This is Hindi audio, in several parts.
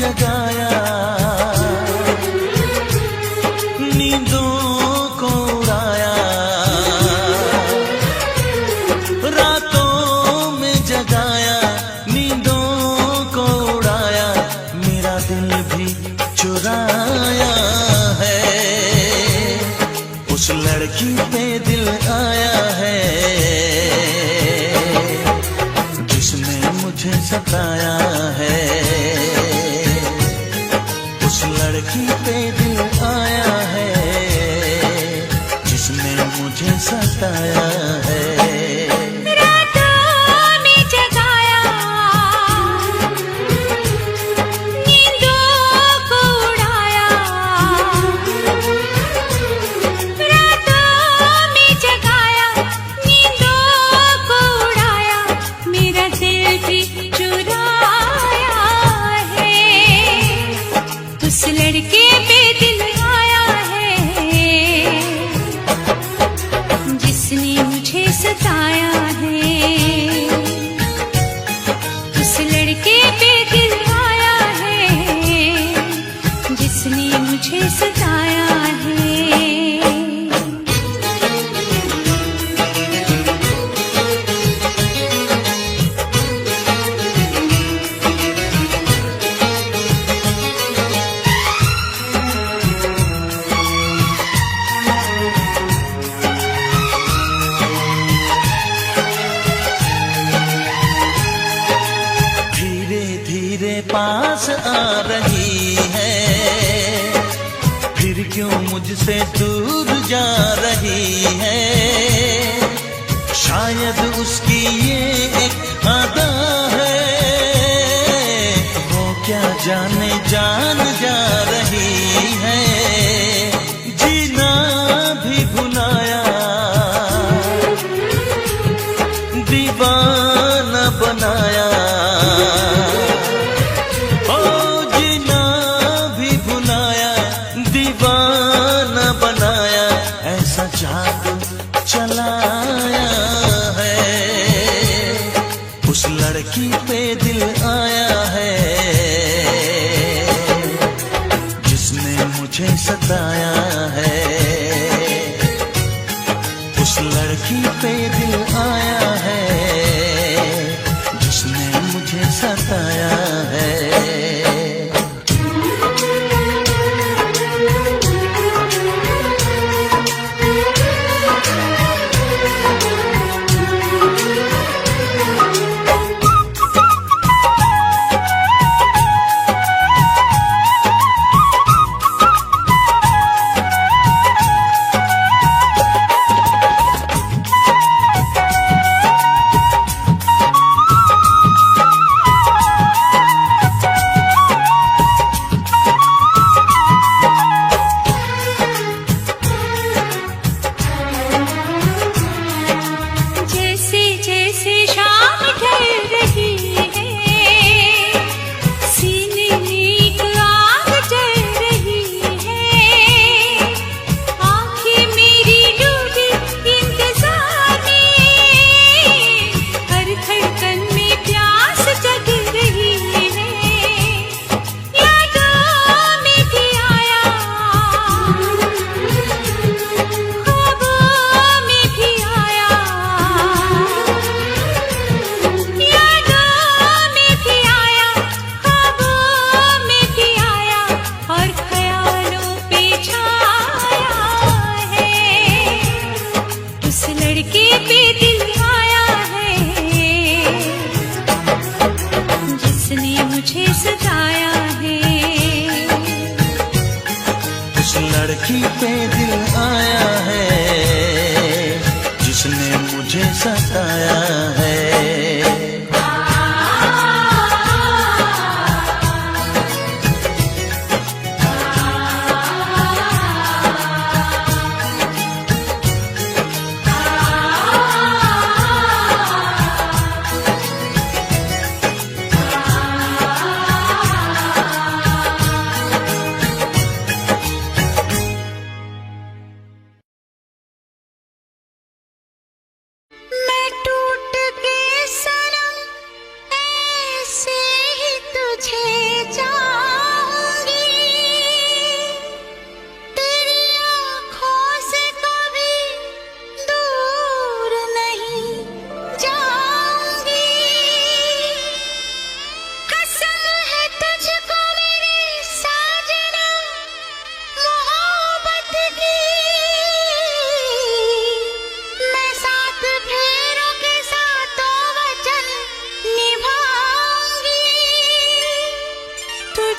जगाया, नींदों को उड़ाया, रातों में जगाया, नींदों को उड़ाया, मेरा दिल भी चुराया है। उस लड़की पे दिल आया है जिसने मुझे सताया है। उस लड़की पे दिल आया है जिसने मुझे सताया है। उस लड़के पे दिल आया है जिसने मुझे सताया है। उस लड़के पे दिल आया है जिसने मुझे सताया है। पास आ रही है, फिर क्यों मुझसे दूर जा रही है। शायद उसकी ये एक अदा है, वो क्या जाने जान जा रही है। जीना भी भुलाया, दीवाना बनाया, जादू चलाया है। उस लड़की पे दिल आया है जिसने मुझे सताया है। उस लड़की पे दिल आया है जिसने मुझे सताया है। लड़की पे दिल आया है जिसने मुझे सताया है। मैं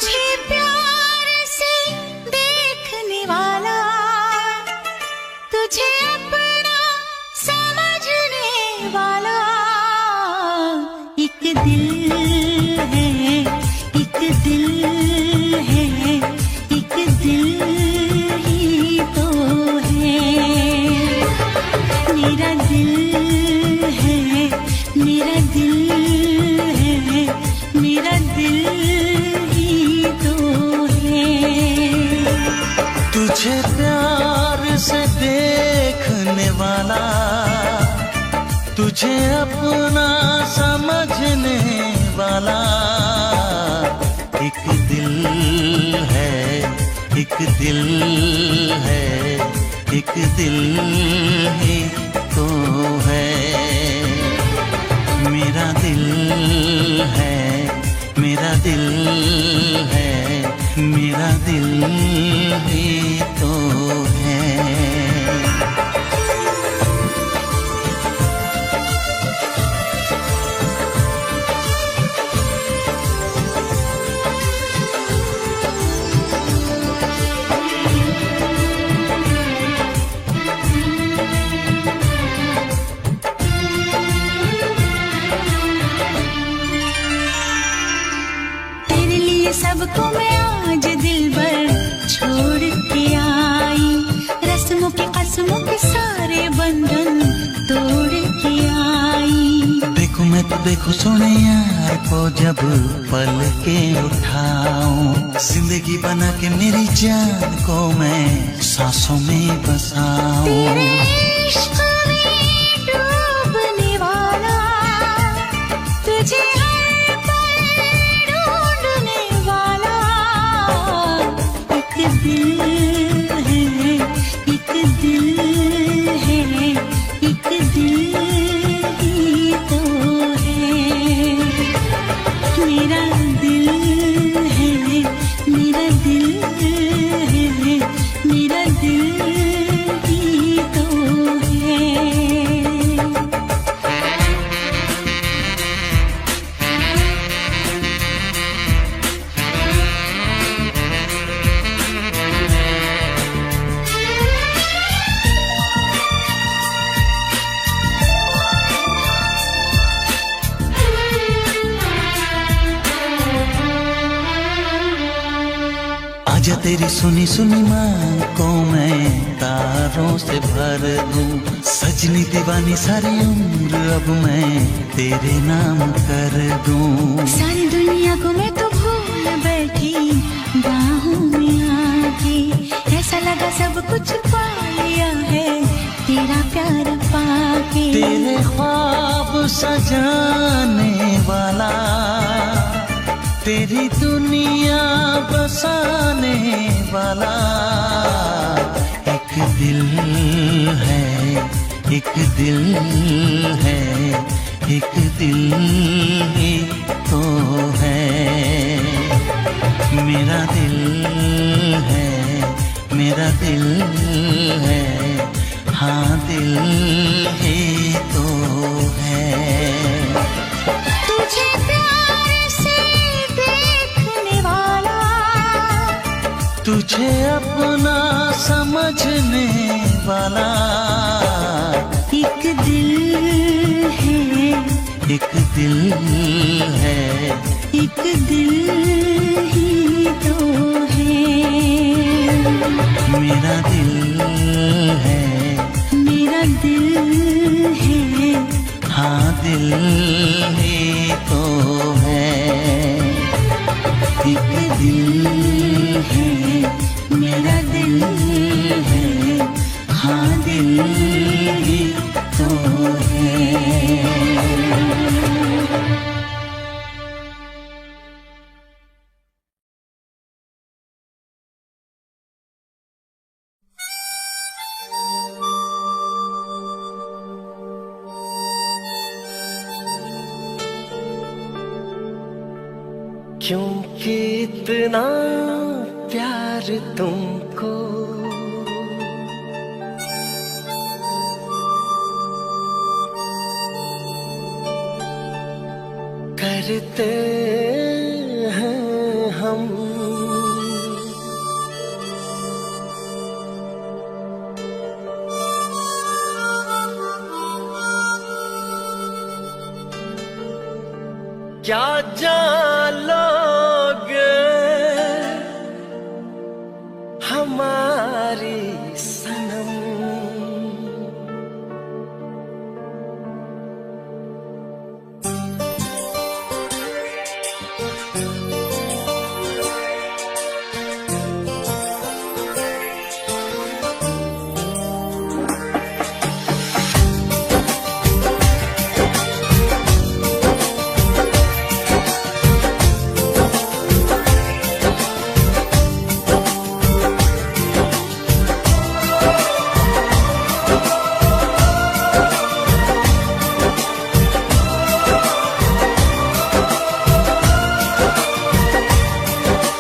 तुझे प्यार से देखने वाला, तुझे अपना समझने वाला एक दिल है, एक दिल है, एक दिल ही तो है। मेरा दिल है, मेरा दिल है, मेरा दिल ही तो है। तुझे प्यार से देखने वाला, तुझे अपना समझने वाला एक दिल है, एक दिल है, एक दिल ही तो है। मेरा दिल है, मेरा दिल है, मेरा दिल ही तो है। सबको मैं आज दिल भर छोड़ के आई, रस्मों के कसमों के सारे बंधन तोड़ के आई। देखो मैं तो देखो सोने यार को जब पल के उठाऊं, जिंदगी बना के मेरी जान को मैं सांसों में बसाऊं। तेरे इश्क में डूबने वाला, तुझे हर पल ढूंढने वाला एक दिल है, एक दिल है, एक दिल ही तो है। मेरा दिल है, मेरा दिल है, मेरा दिल ही तो है। आजा तेरी सुनी सुनी मांग को मैं तारों से भर दूं, सजनी दीवानी सारी उम्र अब मैं तेरे नाम कर दूं। सारी दुनिया को मैं तो भूल बैठी बाहों में आके, ऐसा लगा सब कुछ पा लिया है तेरा प्यार पाके। तेरे ख्वाब सजाने वाला, तेरी दुनिया बसाने वाला एक दिल है, एक दिल है, एक दिल ही तो है। मेरा दिल है, मेरा दिल है, हाँ दिल ही तो है। तुझे प्यार से देखने वाला, तुझे अपना समझने वाला एक दिल है, एक दिल है, एक दिल ही तो है। मेरा दिल है, मेरा दिल है, हाँ दिल ही तो है। एक दिल है, मेरा दिल है, हाँ दिल ही तो है। क्योंकि इतना प्यार तुमको करते हैं हम। क्या जान लोगे हमारी सनम।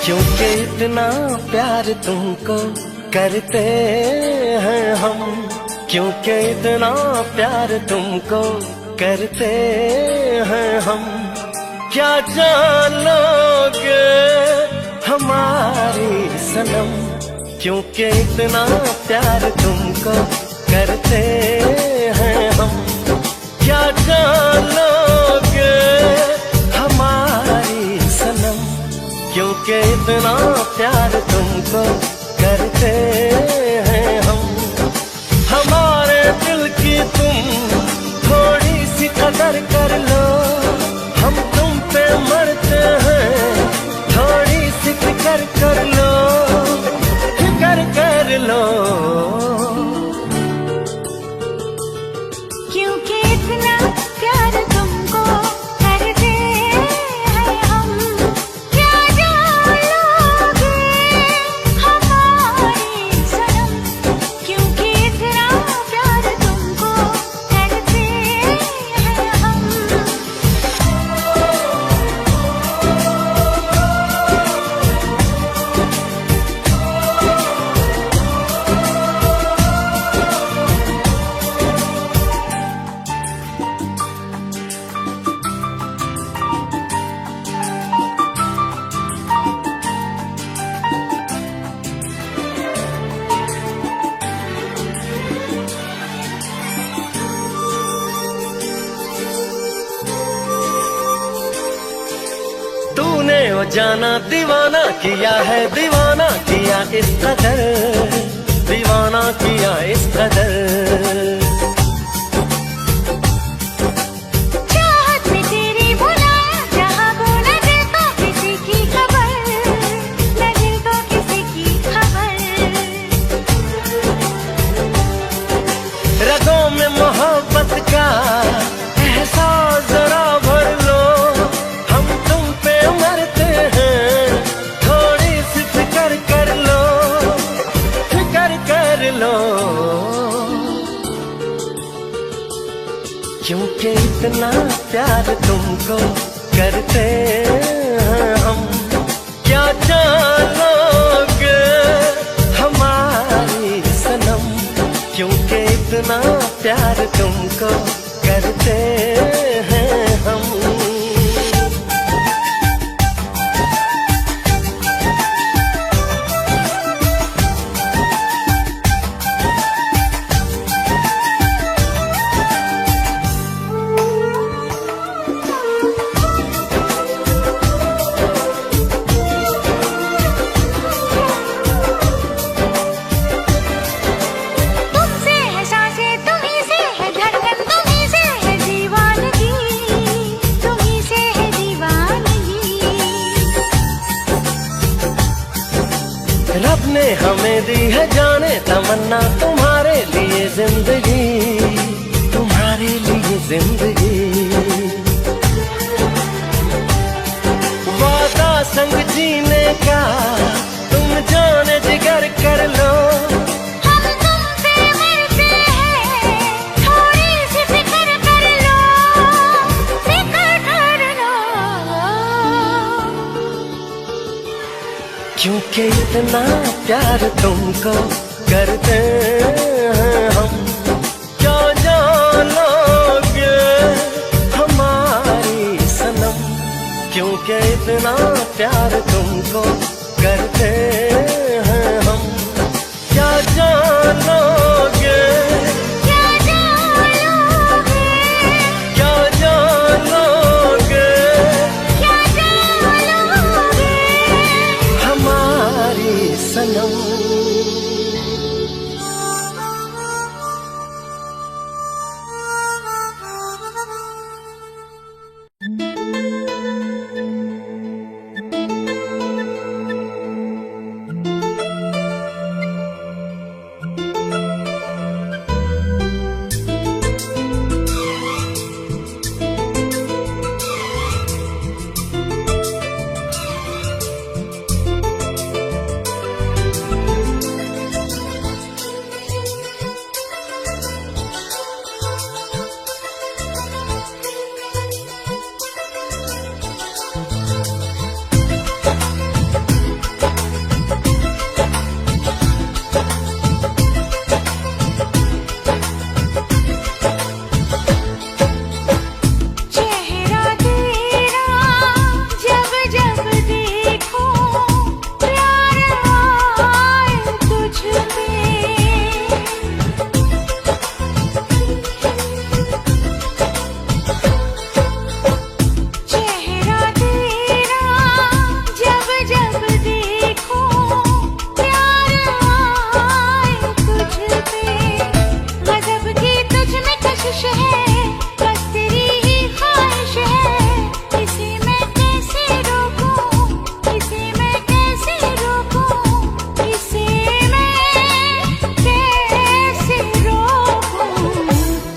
क्योंकि इतना प्यार तुमको करते हैं हम, क्योंकि इतना प्यार तुमको करते हैं हम। क्या जान लोगे हमारी सनम, क्योंकि इतना प्यार तुमको करते हैं हम। क्या जान लोगे हमारी सनम, क्योंकि इतना प्यार तुमको करते हैं हम। हमारे दिल की तुम थोड़ी सी कदर कर लो, हम तुम पे मरते हैं, थोड़ी सी फिक्र कर लो, फिक्र कर लो। क्योंकि इतना प्यार तुमको करते हैं हम। क्या जान लोगे हमारी सनम, क्योंकि इतना प्यार तुमको करते हैं हम। तूने वो जाना दीवाना किया है, दीवाना किया इस कदर, दीवाना किया इस कदर। चाहत में तेरी बुलाया, जहाँ बोला दिल को किसी की खबर, न दिल को किसी की खबर। रगों में मोहब्बत का एहसास जरा भर लो, हम तुम पे मरते हैं, थोड़ी सी फिक्र कर लो, फिक्र कर लो। क्योंकि इतना प्यार तुमको करते हैं हम। क्या जान लोगे हमारी सनम, क्योंकि इतना प्यार तुमको करते हैं हम। तुमसे है सांसें, तुम्हीं से है धड़कन, तुम्हीं से है दीवानगी, तुम्हीं से है दीवानगी। रब ने हमें दी है जाने तमन्ना, तुम्हारे लिए जिंदगी, तुम्हारे लिए जिंदगी। वादा संग जीने का तुम जाने जिगर कर लो, हम तुम पे मरते हैं, थोड़ी सी फिक्र कर लो, फिक्र कर लो। क्योंकि इतना प्यार तुमको करते हैं हम। क्या जान लोगे हमारी सनम, क्योंकि इतना प्यार तुमको करते हैं हम। क्या जान लोगे, क्या जान लोगे, क्या जान लोगे सनम।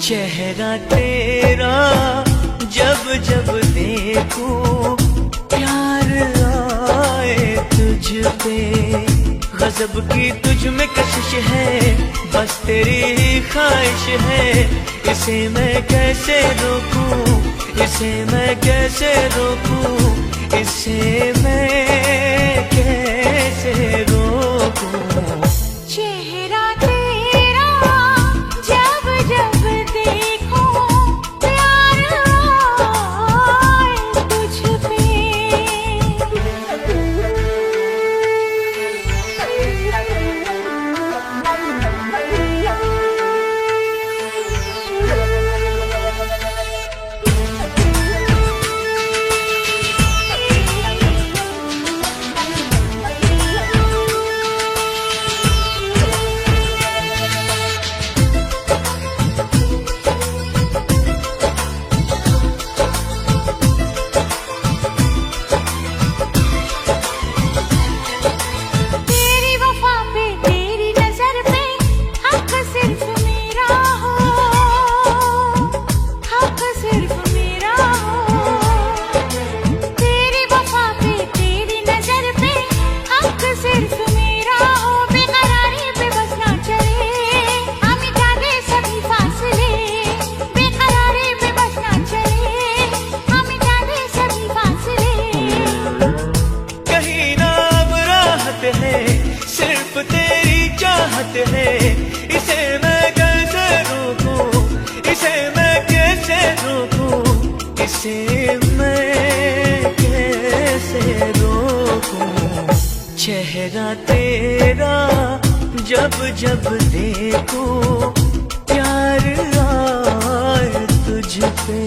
चेहरा तेरा जब जब देखूं प्यार आए तुझ पे, गजब की तुझ में कशिश है, बस तेरी ही ख्वाहिश है। इसे मैं कैसे रोकूं, इसे मैं कैसे रोकूं, इसे मैं कैसे रोकूं। चेहरा तेरा जब जब देखूं प्यार आए तुझ पे। सिर्फ तेरी चाहत है, इसे मैं कैसे रोकूं, इसे मैं कैसे रोकूं, इसे मैं कैसे रोकूं। चेहरा तेरा जब जब देखूं प्यार आए तुझ पे।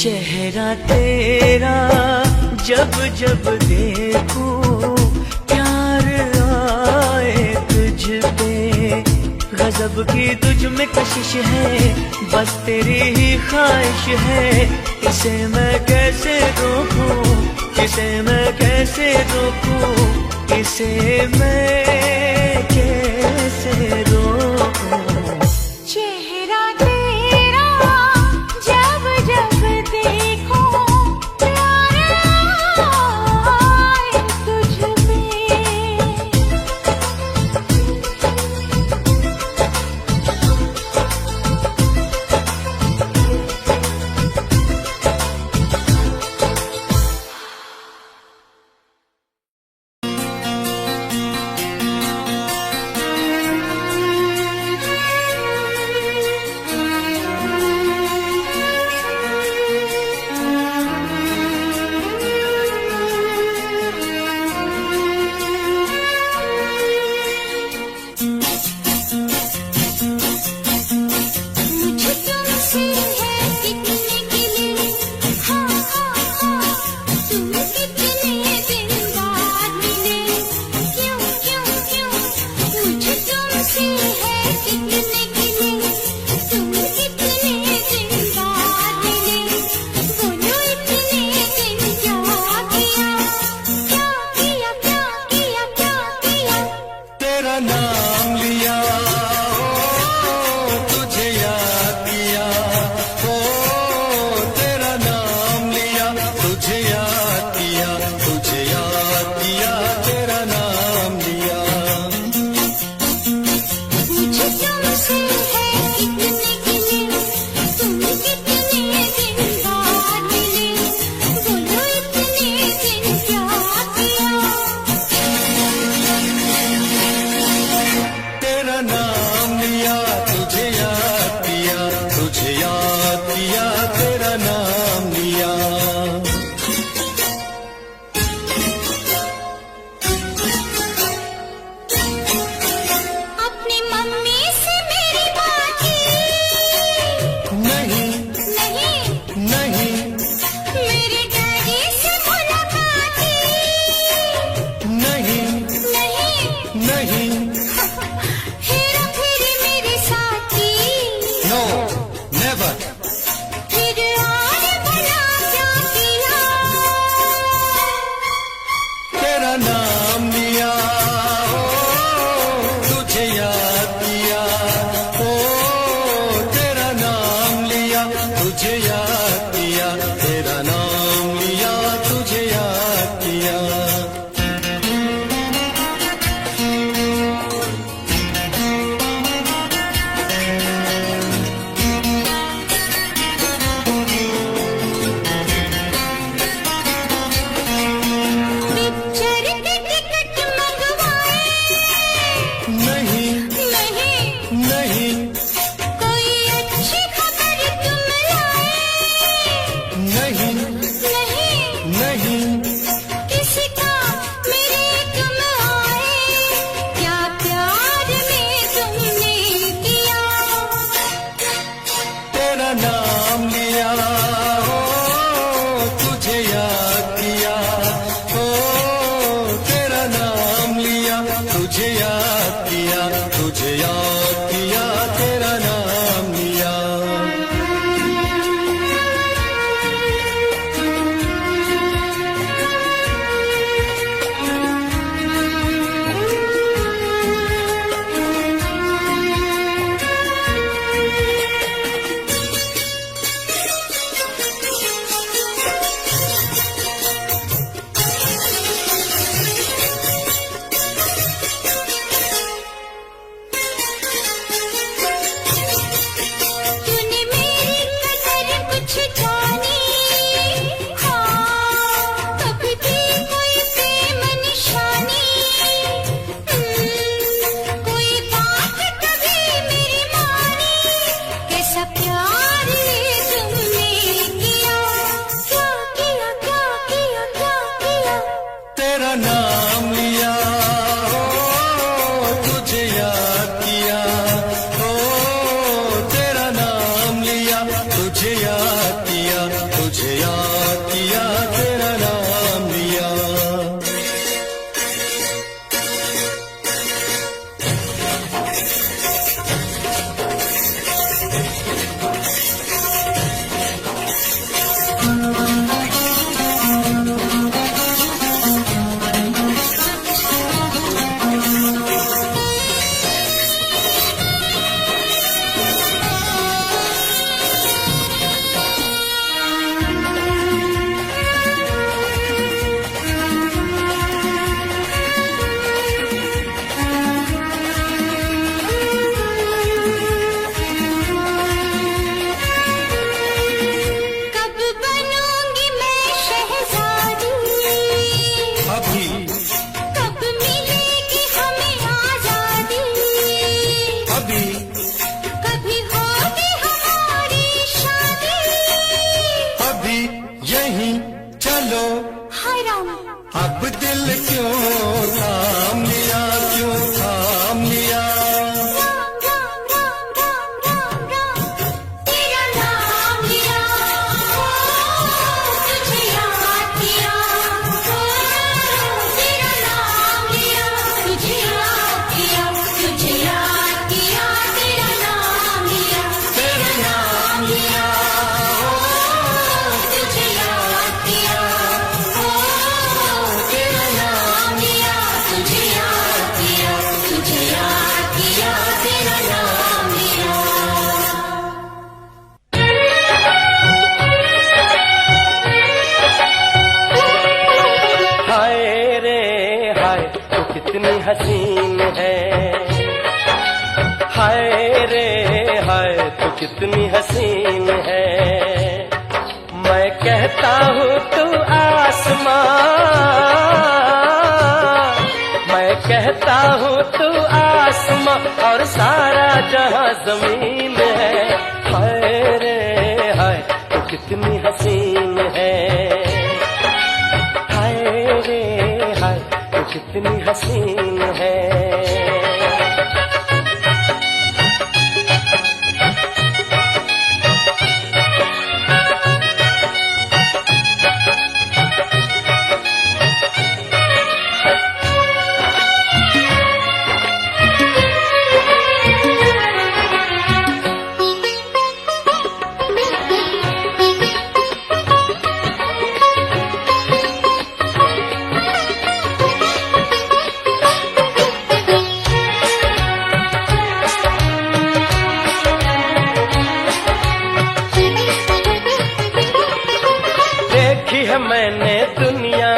चेहरा तेरा जब जब देखूं प्यार आए तुझ पे, गजब की तुझ में कशिश है, बस तेरी ही ख्वाहिश है। इसे मैं कैसे रोकूं, इसे मैं कैसे रोकूं, इसे मैं कैसे रोकूं। चेहरा तेरा जब जब देखो प्यार आए तुझ पे। तुझे याद किया तेरा नाम हाय राम। अब दिल क्यों थाम लिया, क्यों थाम लिया? राम राम राम राम राम राम, तेरा नाम लिया, तुझे याद किया, तेरा नाम लिया, तुझे याद किया, तुझे याद किया, तेरा नाम लिया, तेरा नाम लिया, तुझे याद किया, तेरा नाम लिया, तुझे याद किया, तुझे याद किया, तेरा नाम लिया। हाय रे हाय, तू कितनी हसीन है। हाय रे हाय, तू कितनी हसीन है। मैं कहता हूँ तू आसमां, मैं कहता हूँ तू आसमां और सारा जहां जमीन है। हाय रे हाय, तू कितनी हसीन है। हाय रे हाय, तू कितनी हसीन है। देखी है मैंने दुनिया,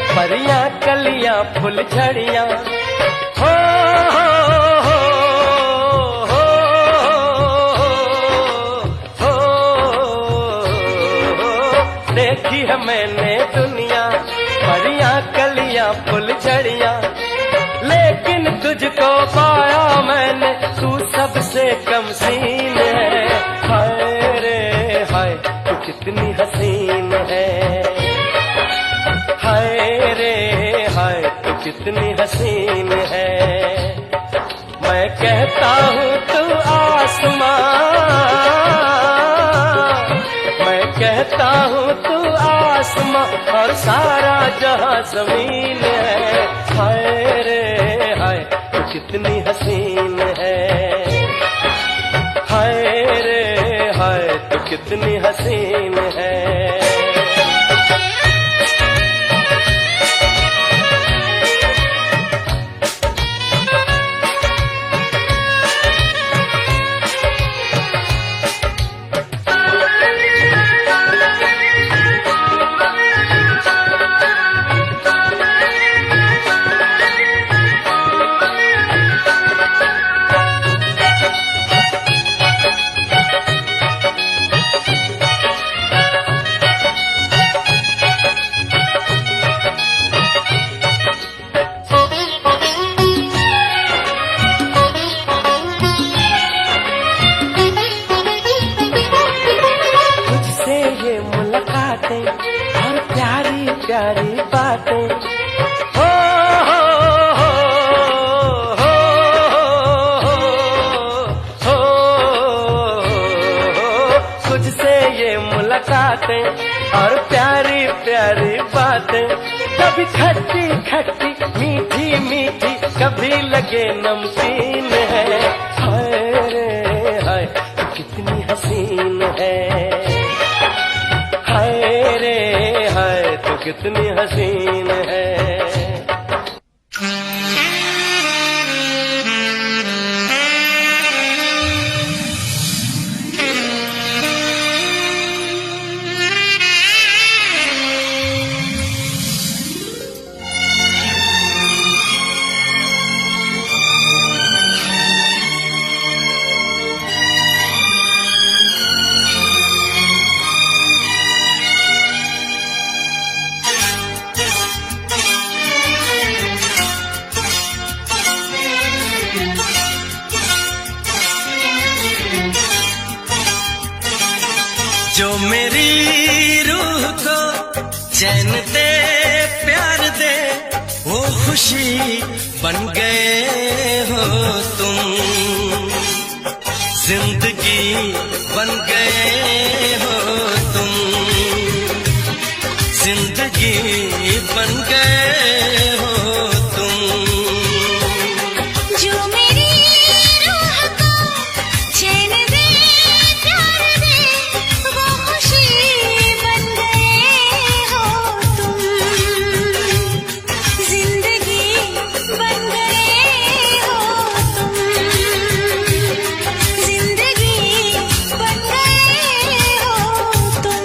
परियां कलियां फूल झड़ियां। हो हो हो हो हो, देखी है मैंने दुनिया, परियां कलियां फूल झड़ियां। लेकिन तुझको पाया मैंने, तू सबसे कम सीन है। हाय रे हाय, तू कितनी हसीन है। हाय रे हाय, तू कितनी हसीन है। मैं कहता हूँ तू आसमां, मैं कहता हूँ तू आसमां और सारा जहां जमीन है। हाय रे हाय, तू कितनी हसीन है। हाय रे हाय, तू कितनी हसीन है। और प्यारी प्यारी बातें। हो हो हो हो हो, तुझसे ये मुलाकातें और प्यारी प्यारी बातें। कभी खट्टी खट्टी मीठी मीठी, कभी लगे नमकीन है। हाय रे हाय, तू कितनी हसीन है। हाय रे हाय, तू कितनी हसीन है। चैन दे प्यार दे वो खुशी बन गए हो तुम, जिंदगी बन गए हो तुम, जिंदगी बन गए हो तुम। जो मेरी रूह को चैन दे प्यार दे वो खुशी बन गए हो तुम, जिंदगी बन गए हो तुम, जिंदगी बन गए हो तुम।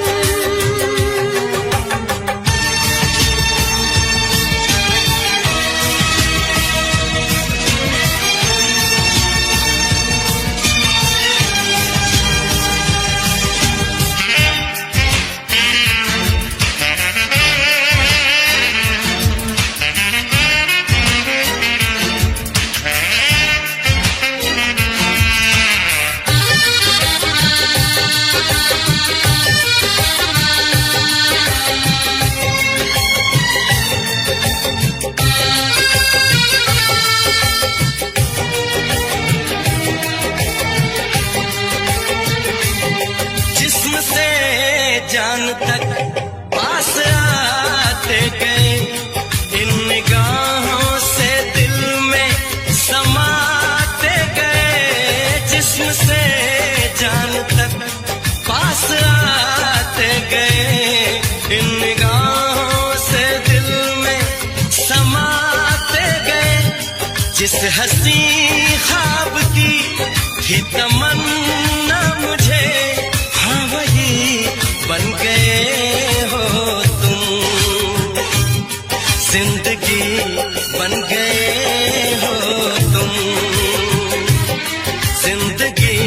जिस्म से जान तक पास आते गए, इन निगाहों से दिल में समाते गए। जिस्म से जान तक पास आते गए, इन निगाहों से दिल में समाते गए। जिस हंसी ख्वाब की थी तमन्ना मुझे, हाँ वही बन गए हो तुम, जिंदगी बन गए हो तुम, जिंदगी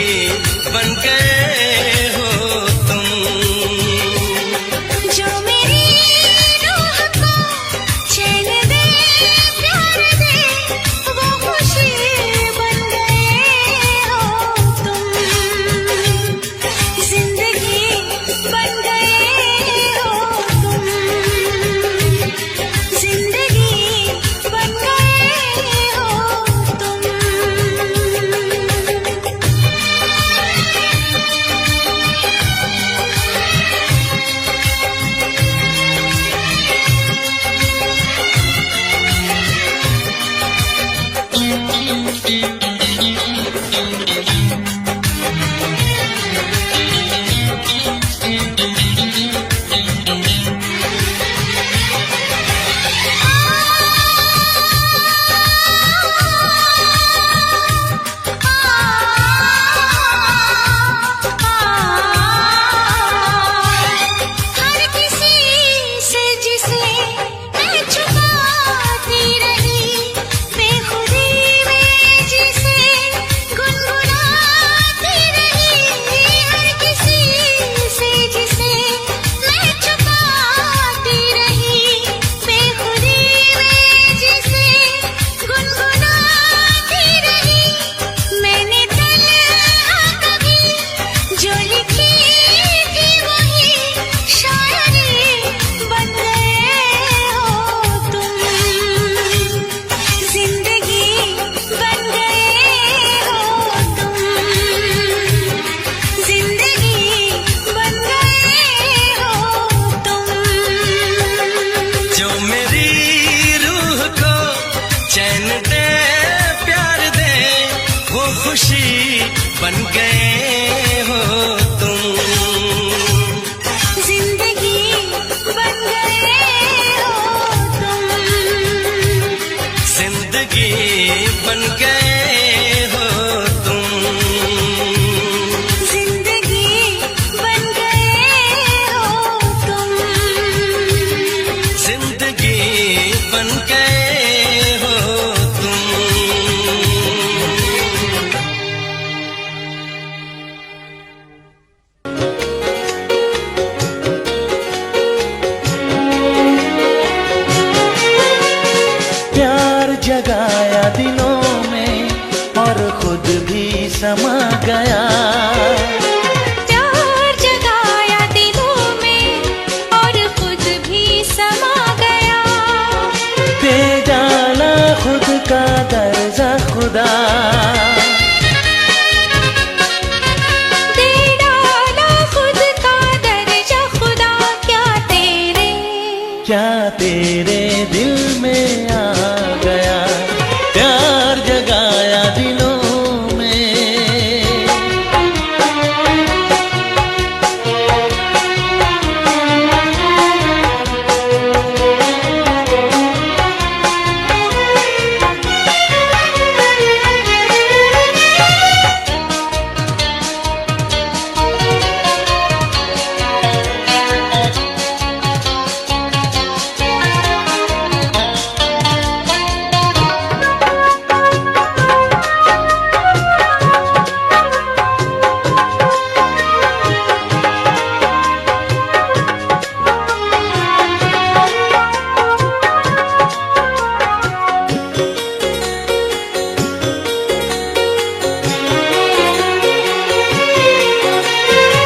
बन गए हो तुम। जो मेरी रूह को चैन दे प्यार दे वो खुशी बन गए हो तुम, जिंदगी बन गए हो तुम, जिंदगी बन गए हो तुम। हर किसी से जिसे मैं छुपाती रही, बेखुदी में जिसे गुनगुनाती रही। हर किसी से जिसे मैं छुपाती रही, बेखुदी में जिसे गुनगुनाती रही। मैंने तन्हा कभी जो लिखी थी वही शायरी बन गए हो तुम, जिंदगी बन गए हो तुम, जिंदगी बन गए हो तुम। जो मेरी रूह को चैन दे प्यार दे वो खुशी बन गए हो तुम, जिंदगी बन गए हो तुम, जिंदगी बन गए हो तुम, जिंदगी बन गए हो तुम। जिंदगी बन गए हो तुम। प्यार जगाया दिलों में और खुद भी समा गया। प्यार जगाया दिलों में और खुद भी खुदा। दे डाला खुद का दर्जा खुदा, क्या तेरे दिल में आ गया, प्यार जगाया दिलों में।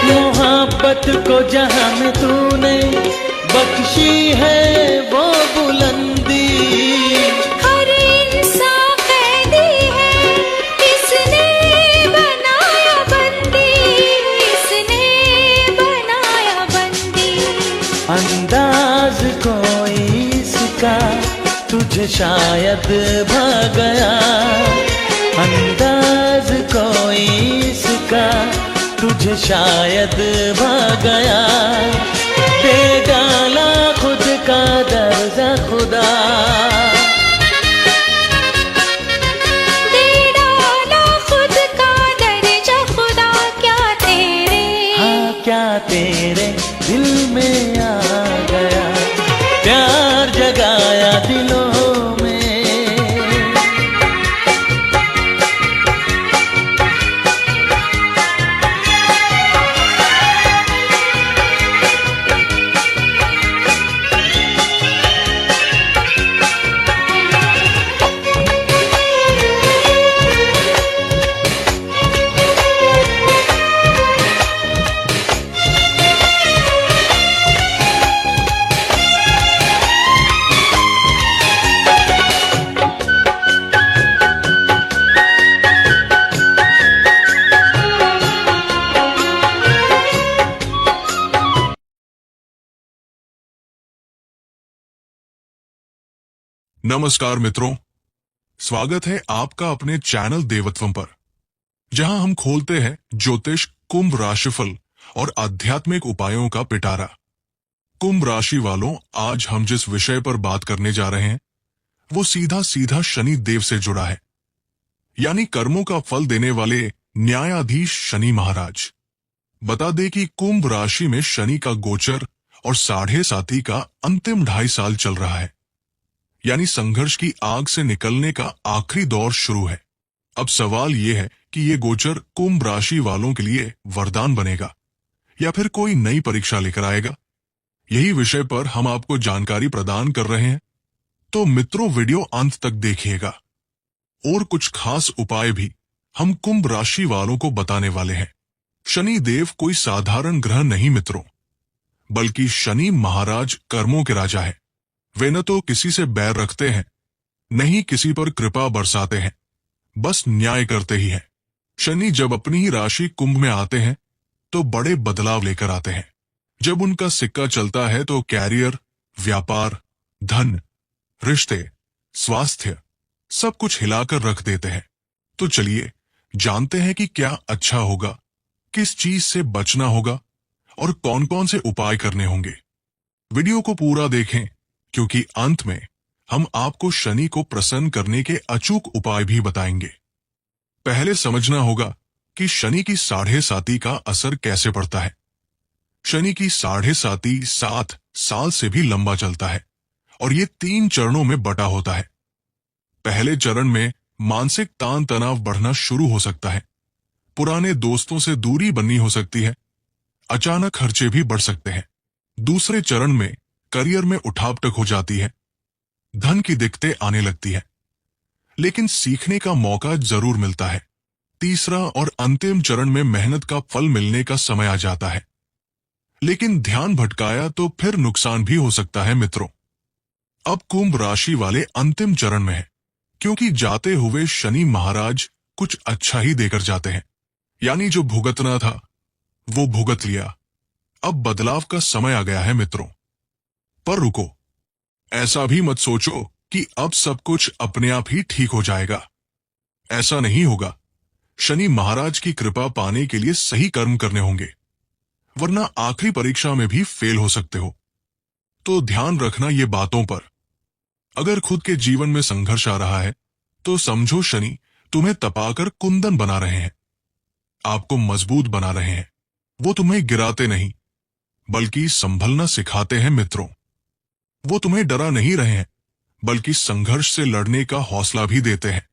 मोहब्बत को जहां में तूने बख्शी है वो बुलंदी, हर इंसान कैदी है, इसने बनाया बंदी, इसने बनाया बंदी। अंदाज कोई इसका तुझे शायद भा गया, अंदाज कोई इसका तुझे शायद भा गया। दे डाला खुद का दर्जा खुदा, दे डाला खुद का दर्जा खुदा, हाँ क्या तेरे दिल में आ गया, प्यार जगाया दिलों में। नमस्कार मित्रों, स्वागत है आपका अपने चैनल देवत्वम पर, जहां हम खोलते हैं ज्योतिष, कुंभ राशिफल और आध्यात्मिक उपायों का पिटारा। कुंभ राशि वालों, आज हम जिस विषय पर बात करने जा रहे हैं वो सीधा सीधा शनि देव से जुड़ा है, यानी कर्मों का फल देने वाले न्यायाधीश शनि महाराज। बता दें कि कुंभ राशि में शनि का गोचर और 7.5 का अंतिम 2.5 साल चल रहा है, यानी संघर्ष की आग से निकलने का आखिरी दौर शुरू है। अब सवाल यह है कि ये गोचर कुंभ राशि वालों के लिए वरदान बनेगा या फिर कोई नई परीक्षा लेकर आएगा। यही विषय पर हम आपको जानकारी प्रदान कर रहे हैं, तो मित्रों वीडियो अंत तक देखिएगा। और कुछ खास उपाय भी हम कुंभ राशि वालों को बताने वाले हैं। शनि देव कोई साधारण ग्रह नहीं मित्रों, बल्कि शनि महाराज कर्मों के राजा है। वे न तो किसी से बैर रखते हैं, नहीं किसी पर कृपा बरसाते हैं, बस न्याय करते ही हैं। शनि जब अपनी ही राशि कुंभ में आते हैं तो बड़े बदलाव लेकर आते हैं। जब उनका सिक्का चलता है तो कैरियर, व्यापार, धन, रिश्ते, स्वास्थ्य सब कुछ हिलाकर रख देते हैं। तो चलिए जानते हैं कि क्या अच्छा होगा, किस चीज से बचना होगा और कौन कौन से उपाय करने होंगे। वीडियो को पूरा देखें, क्योंकि अंत में हम आपको शनि को प्रसन्न करने के अचूक उपाय भी बताएंगे। पहले समझना होगा कि शनि की 7.5 का असर कैसे पड़ता है। शनि की 7.5 7 साल से भी लंबा चलता है और ये 3 चरणों में बटा होता है। पहले चरण में मानसिक तान तनाव बढ़ना शुरू हो सकता है, पुराने दोस्तों से दूरी बननी हो सकती है, अचानक खर्चे भी बढ़ सकते हैं। दूसरे चरण में करियर में उठापटक हो जाती है, धन की दिक्कतें आने लगती है, लेकिन सीखने का मौका जरूर मिलता है। तीसरा और अंतिम चरण में मेहनत का फल मिलने का समय आ जाता है, लेकिन ध्यान भटकाया तो फिर नुकसान भी हो सकता है मित्रों। अब कुंभ राशि वाले अंतिम चरण में है, क्योंकि जाते हुए शनि महाराज कुछ अच्छा ही देकर जाते हैं। यानी जो भुगतना था वो भुगत लिया। अब बदलाव का समय आ गया है मित्रों। पर रुको, ऐसा भी मत सोचो कि अब सब कुछ अपने आप ही ठीक हो जाएगा। ऐसा नहीं होगा। शनि महाराज की कृपा पाने के लिए सही कर्म करने होंगे, वरना आखिरी परीक्षा में भी फेल हो सकते हो। तो ध्यान रखना ये बातों पर। अगर खुद के जीवन में संघर्ष आ रहा है तो समझो शनि तुम्हें तपाकर कुंदन बना रहे हैं, आपको मजबूत बना रहे हैं। वो तुम्हें गिराते नहीं बल्कि संभलना सिखाते हैं मित्रों। वो तुम्हें डरा नहीं रहे हैं बल्कि संघर्ष से लड़ने का हौसला भी देते हैं।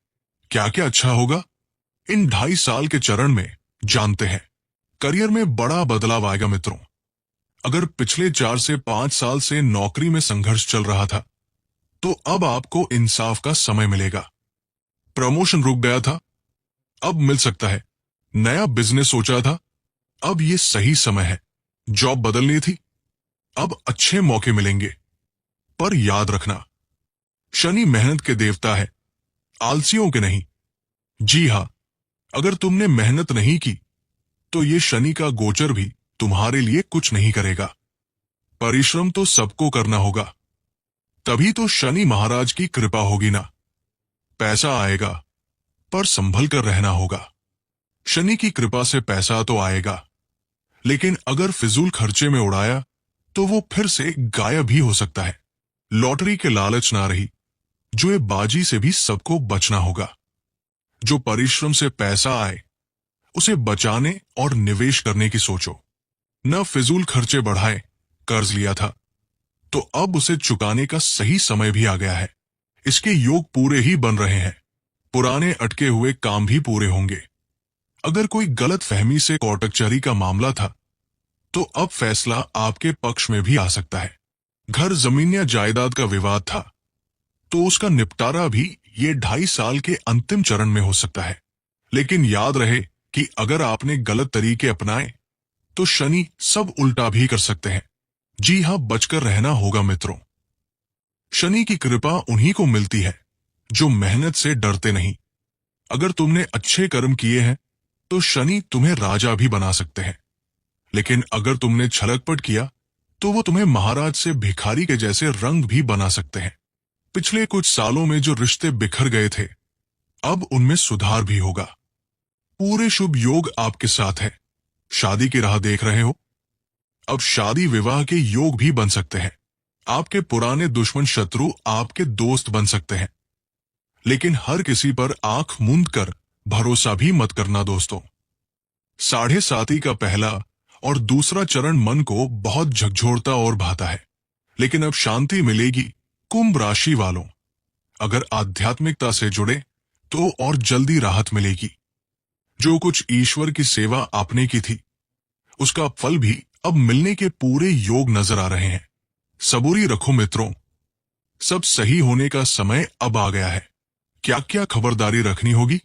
क्या क्या अच्छा होगा इन 2.5 साल के चरण में जानते हैं। करियर में बड़ा बदलाव आएगा मित्रों। अगर पिछले 4 से 5 साल से नौकरी में संघर्ष चल रहा था तो अब आपको इंसाफ का समय मिलेगा। प्रमोशन रुक गया था, अब मिल सकता है। नया बिजनेस सोचा था, अब ये सही समय है। जॉब बदलनी थी, अब अच्छे मौके मिलेंगे। पर याद रखना, शनि मेहनत के देवता है, आलसियों के नहीं। जी हां, अगर तुमने मेहनत नहीं की तो ये शनि का गोचर भी तुम्हारे लिए कुछ नहीं करेगा। परिश्रम तो सबको करना होगा, तभी तो शनि महाराज की कृपा होगी ना। पैसा आएगा पर संभल कर रहना होगा। शनि की कृपा से पैसा तो आएगा, लेकिन अगर फिजूल खर्चे में उड़ाया तो वो फिर से गायब भी हो सकता है। लॉटरी के लालच ना रही, जुए बाजी से भी सबको बचना होगा। जो परिश्रम से पैसा आए उसे बचाने और निवेश करने की सोचो, न फिजूल खर्चे बढ़ाए। कर्ज लिया था तो अब उसे चुकाने का सही समय भी आ गया है। इसके योग पूरे ही बन रहे हैं, पुराने अटके हुए काम भी पूरे होंगे। अगर कोई गलत फहमी से कोर्ट कचहरी का मामला था तो अब फैसला आपके पक्ष में भी आ सकता है। घर जमीन या जायदाद का विवाद था तो उसका निपटारा भी ये 2.5 साल के अंतिम चरण में हो सकता है। लेकिन याद रहे कि अगर आपने गलत तरीके अपनाए तो शनि सब उल्टा भी कर सकते हैं। जी हां, बचकर रहना होगा मित्रों। शनि की कृपा उन्हीं को मिलती है जो मेहनत से डरते नहीं। अगर तुमने अच्छे कर्म किए हैं तो शनि तुम्हें राजा भी बना सकते हैं, लेकिन अगर तुमने छलकपट किया तो वो तुम्हें महाराज से भिखारी के जैसे रंग भी बना सकते हैं। पिछले कुछ सालों में जो रिश्ते बिखर गए थे, अब उनमें सुधार भी होगा। पूरे शुभ योग आपके साथ है। शादी की राह देख रहे हो, अब शादी विवाह के योग भी बन सकते हैं। आपके पुराने दुश्मन शत्रु आपके दोस्त बन सकते हैं, लेकिन हर किसी पर आंख मूंद कर भरोसा भी मत करना दोस्तों। 7.5 का पहला और दूसरा चरण मन को बहुत झकझोरता और भाता है, लेकिन अब शांति मिलेगी। कुंभ राशि वालों, अगर आध्यात्मिकता से जुड़े तो और जल्दी राहत मिलेगी। जो कुछ ईश्वर की सेवा आपने की थी उसका फल भी अब मिलने के पूरे योग नजर आ रहे हैं। सबूरी रखो मित्रों, सब सही होने का समय अब आ गया है। क्या क्या खबरदारी रखनी होगी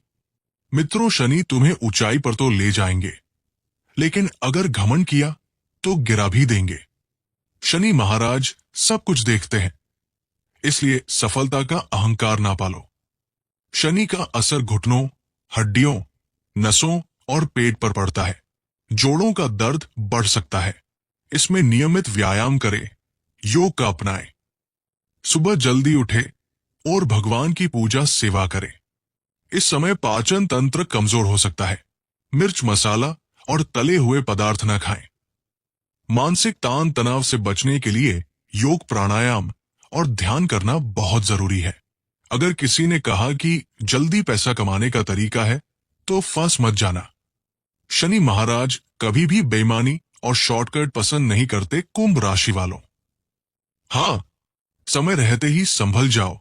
मित्रों? शनि तुम्हें ऊंचाई पर तो ले जाएंगे, लेकिन अगर घमंड किया तो गिरा भी देंगे। शनि महाराज सब कुछ देखते हैं, इसलिए सफलता का अहंकार ना पालो। शनि का असर घुटनों, हड्डियों, नसों और पेट पर पड़ता है। जोड़ों का दर्द बढ़ सकता है। इसमें नियमित व्यायाम करें, योग का अपनाएं। सुबह जल्दी उठे और भगवान की पूजा सेवा करें। इस समय पाचन तंत्र कमजोर हो सकता है। मिर्च, मसाला और तले हुए पदार्थ न खाएं। मानसिक तान तनाव से बचने के लिए योग, प्राणायाम और ध्यान करना बहुत जरूरी है। अगर किसी ने कहा कि जल्दी पैसा कमाने का तरीका है तो फंस मत जाना। शनि महाराज कभी भी बेईमानी और शॉर्टकट पसंद नहीं करते कुंभ राशि वालों। हां, समय रहते ही संभल जाओ।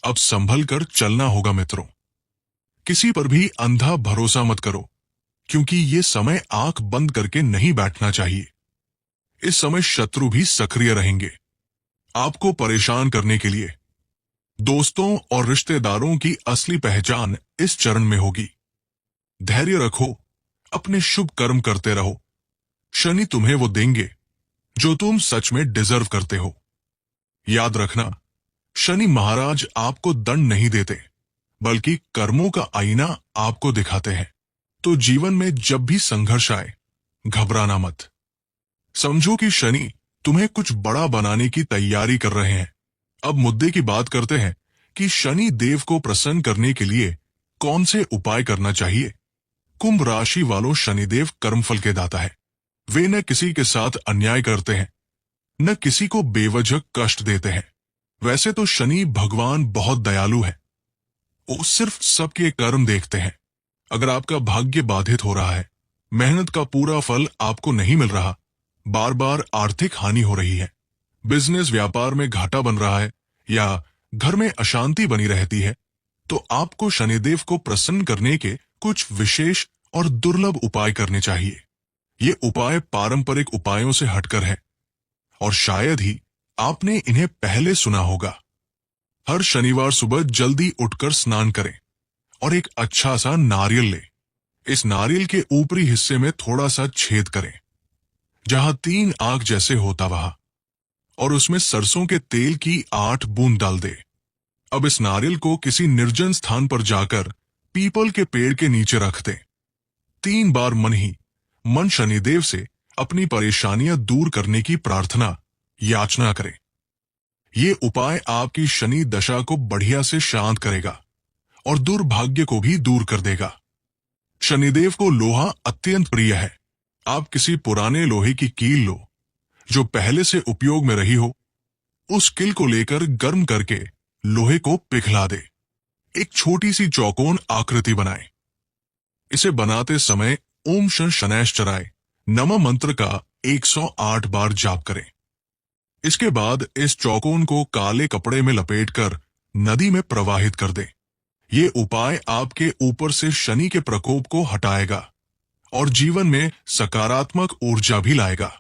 अब संभल कर चलना होगा मित्रों। किसी पर भी अंधा भरोसा मत करो, क्योंकि ये समय आंख बंद करके नहीं बैठना चाहिए। इस समय शत्रु भी सक्रिय रहेंगे आपको परेशान करने के लिए। दोस्तों और रिश्तेदारों की असली पहचान इस चरण में होगी। धैर्य रखो, अपने शुभ कर्म करते रहो। शनि तुम्हें वो देंगे जो तुम सच में डिजर्व करते हो। याद रखना, शनि महाराज आपको दंड नहीं देते, बल्कि कर्मों का आईना आपको दिखाते हैं। तो जीवन में जब भी संघर्ष आए, घबराना मत। समझो कि शनि तुम्हें कुछ बड़ा बनाने की तैयारी कर रहे हैं। अब मुद्दे की बात करते हैं कि शनि देव को प्रसन्न करने के लिए कौन से उपाय करना चाहिए। कुंभ राशि वालों, शनिदेव कर्मफल के दाता है। वे न किसी के साथ अन्याय करते हैं, न किसी को बेवजह कष्ट देते हैं। वैसे तो शनि भगवान बहुत दयालु है, वो सिर्फ सबके कर्म देखते हैं। अगर आपका भाग्य बाधित हो रहा है, मेहनत का पूरा फल आपको नहीं मिल रहा, बार बार आर्थिक हानि हो रही है, बिजनेस व्यापार में घाटा बन रहा है या घर में अशांति बनी रहती है, तो आपको शनिदेव को प्रसन्न करने के कुछ विशेष और दुर्लभ उपाय करने चाहिए। ये उपाय पारंपरिक उपायों से हटकर है और शायद ही आपने इन्हें पहले सुना होगा। हर शनिवार सुबह जल्दी उठकर स्नान करें और एक अच्छा सा नारियल लें। इस नारियल के ऊपरी हिस्से में थोड़ा सा छेद करें, जहां 3 आंख जैसे होता वहां, और उसमें सरसों के तेल की 8 बूंद डाल दे। अब इस नारियल को किसी निर्जन स्थान पर जाकर पीपल के पेड़ के नीचे रख दें। 3 बार मन शनिदेव से अपनी परेशानियां दूर करने की प्रार्थना याचना करें। ये उपाय आपकी शनि दशा को बढ़िया से शांत करेगा और दुर्भाग्य को भी दूर कर देगा। शनिदेव को लोहा अत्यंत प्रिय है। आप किसी पुराने लोहे की कील लो जो पहले से उपयोग में रही हो, उस कील को लेकर गर्म करके लोहे को पिघला दे। एक छोटी सी चौकोन आकृति बनाएं। इसे बनाते समय ओम शनैश्चराय नमः मंत्र का 108 बार जाप करें। इसके बाद इस चौकोन को काले कपड़े में लपेटकर नदी में प्रवाहित कर दें। ये उपाय आपके ऊपर से शनि के प्रकोप को हटाएगा और जीवन में सकारात्मक ऊर्जा भी लाएगा।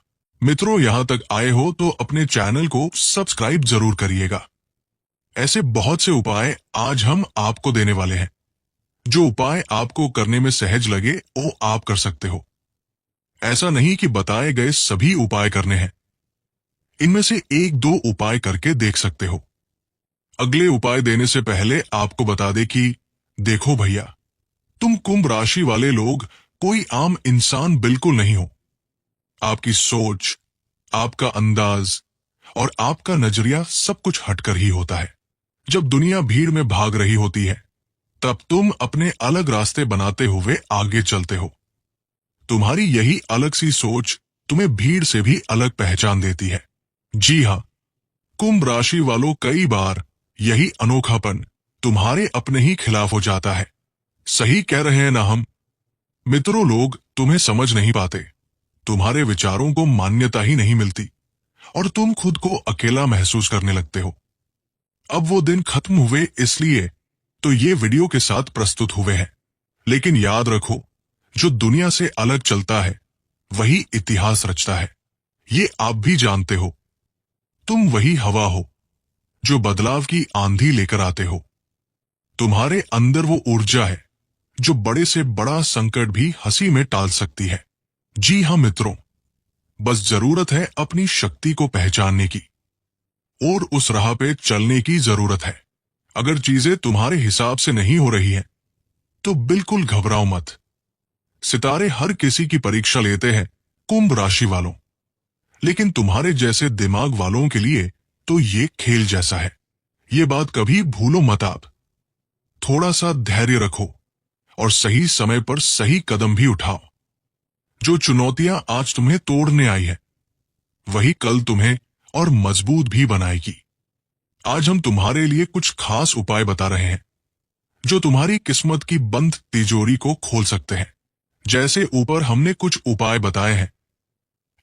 मित्रों, यहां तक आए हो तो अपने चैनल को सब्सक्राइब जरूर करिएगा। ऐसे बहुत से उपाय आज हम आपको देने वाले हैं। जो उपाय आपको करने में सहज लगे वो आप कर सकते हो। ऐसा नहीं कि बताए गए सभी उपाय करने हैं, इनमें से 1-2 उपाय करके देख सकते हो। अगले उपाय देने से पहले आपको बता दे कि देखो भैया, तुम कुंभ राशि वाले लोग कोई आम इंसान बिल्कुल नहीं हो। आपकी सोच, आपका अंदाज और आपका नजरिया सब कुछ हटकर ही होता है। जब दुनिया भीड़ में भाग रही होती है, तब तुम अपने अलग रास्ते बनाते हुए आगे चलते हो। तुम्हारी यही अलग सी सोच तुम्हें भीड़ से भी अलग पहचान देती है। जी हां, कुंभ राशि वालों, कई बार यही अनोखापन तुम्हारे अपने ही खिलाफ हो जाता है। सही कह रहे हैं ना हम? मित्रों, लोग तुम्हें समझ नहीं पाते, तुम्हारे विचारों को मान्यता ही नहीं मिलती और तुम खुद को अकेला महसूस करने लगते हो। अब वो दिन खत्म हुए, इसलिए तो ये वीडियो के साथ प्रस्तुत हुए हैं। लेकिन याद रखो, जो दुनिया से अलग चलता है वही इतिहास रचता है। ये आप भी जानते हो। तुम वही हवा हो जो बदलाव की आंधी लेकर आते हो। तुम्हारे अंदर वो ऊर्जा है जो बड़े से बड़ा संकट भी हंसी में टाल सकती है। जी हां मित्रों, बस जरूरत है अपनी शक्ति को पहचानने की और उस राह पे चलने की जरूरत है। अगर चीजें तुम्हारे हिसाब से नहीं हो रही हैं, तो बिल्कुल घबराओ मत। सितारे हर किसी की परीक्षा लेते हैं कुंभ राशि वालों, लेकिन तुम्हारे जैसे दिमाग वालों के लिए तो ये खेल जैसा है। ये बात कभी भूलो मत आप। थोड़ा सा धैर्य रखो और सही समय पर सही कदम भी उठाओ। जो चुनौतियां आज तुम्हें तोड़ने आई है, वही कल तुम्हें और मजबूत भी बनाएगी। आज हम तुम्हारे लिए कुछ खास उपाय बता रहे हैं जो तुम्हारी किस्मत की बंद तिजोरी को खोल सकते हैं। जैसे ऊपर हमने कुछ उपाय बताए हैं,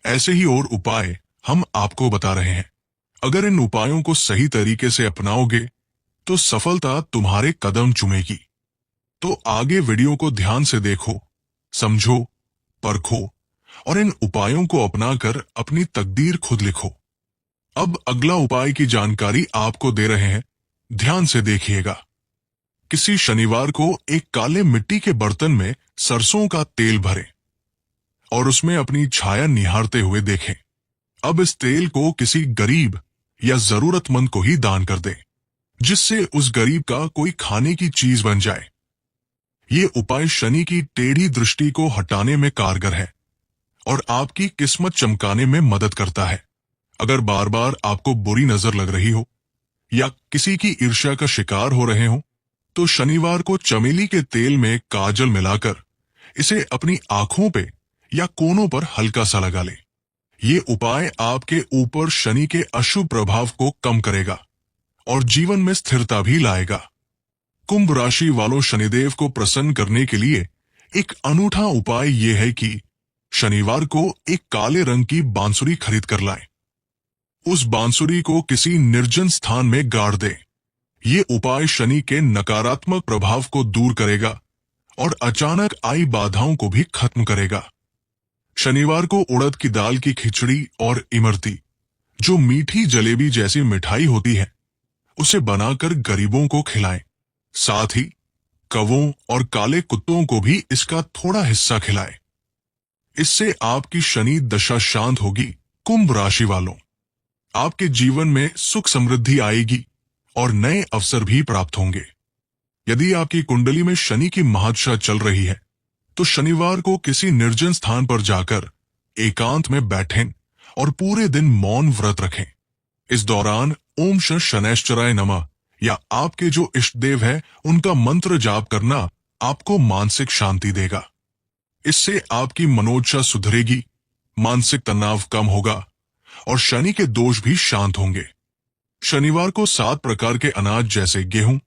ऐसे ही और उपाय हम आपको बता रहे हैं। अगर इन उपायों को सही तरीके से अपनाओगे तो सफलता तुम्हारे कदम चूमेगी। तो आगे वीडियो को ध्यान से देखो, समझो, परखो और इन उपायों को अपनाकर अपनी तकदीर खुद लिखो। अब अगला उपाय की जानकारी आपको दे रहे हैं, ध्यान से देखिएगा। किसी शनिवार को एक काले मिट्टी के बर्तन में सरसों का तेल भरें और उसमें अपनी छाया निहारते हुए देखें। अब इस तेल को किसी गरीब या जरूरतमंद को ही दान कर दें। जिससे उस गरीब का कोई खाने की चीज बन जाए। ये उपाय शनि की टेढ़ी दृष्टि को हटाने में कारगर है और आपकी किस्मत चमकाने में मदद करता है। अगर बार बार आपको बुरी नजर लग रही हो या किसी की ईर्ष्या का शिकार हो रहे हो, तो शनिवार को चमेली के तेल में काजल मिलाकर इसे अपनी आंखों पे या कोनों पर हल्का सा लगा ले। ये उपाय आपके ऊपर शनि के अशुभ प्रभाव को कम करेगा और जीवन में स्थिरता भी लाएगा। कुंभ राशि वालों, शनिदेव को प्रसन्न करने के लिए एक अनूठा उपाय यह है कि शनिवार को एक काले रंग की बांसुरी खरीद कर लाएं। उस बांसुरी को किसी निर्जन स्थान में गाड़ दें। ये उपाय शनि के नकारात्मक प्रभाव को दूर करेगा और अचानक आई बाधाओं को भी खत्म करेगा। शनिवार को उड़द की दाल की खिचड़ी और इमरती, जो मीठी जलेबी जैसी मिठाई होती है, उसे बनाकर गरीबों को खिलाएं। साथ ही कौवों और काले कुत्तों को भी इसका थोड़ा हिस्सा खिलाएं। इससे आपकी शनि दशा शांत होगी। कुंभ राशि वालों, आपके जीवन में सुख समृद्धि आएगी और नए अवसर भी प्राप्त होंगे। यदि आपकी कुंडली में शनि की महादशा चल रही है, तो शनिवार को किसी निर्जन स्थान पर जाकर एकांत में बैठें और पूरे दिन मौन व्रत रखें। इस दौरान ओम शनैश्चराय नमः या आपके जो इष्ट देव है उनका मंत्र जाप करना आपको मानसिक शांति देगा। इससे आपकी मनोदशा सुधरेगी, मानसिक तनाव कम होगा और शनि के दोष भी शांत होंगे। शनिवार को 7 प्रकार के अनाज जैसे गेहूं,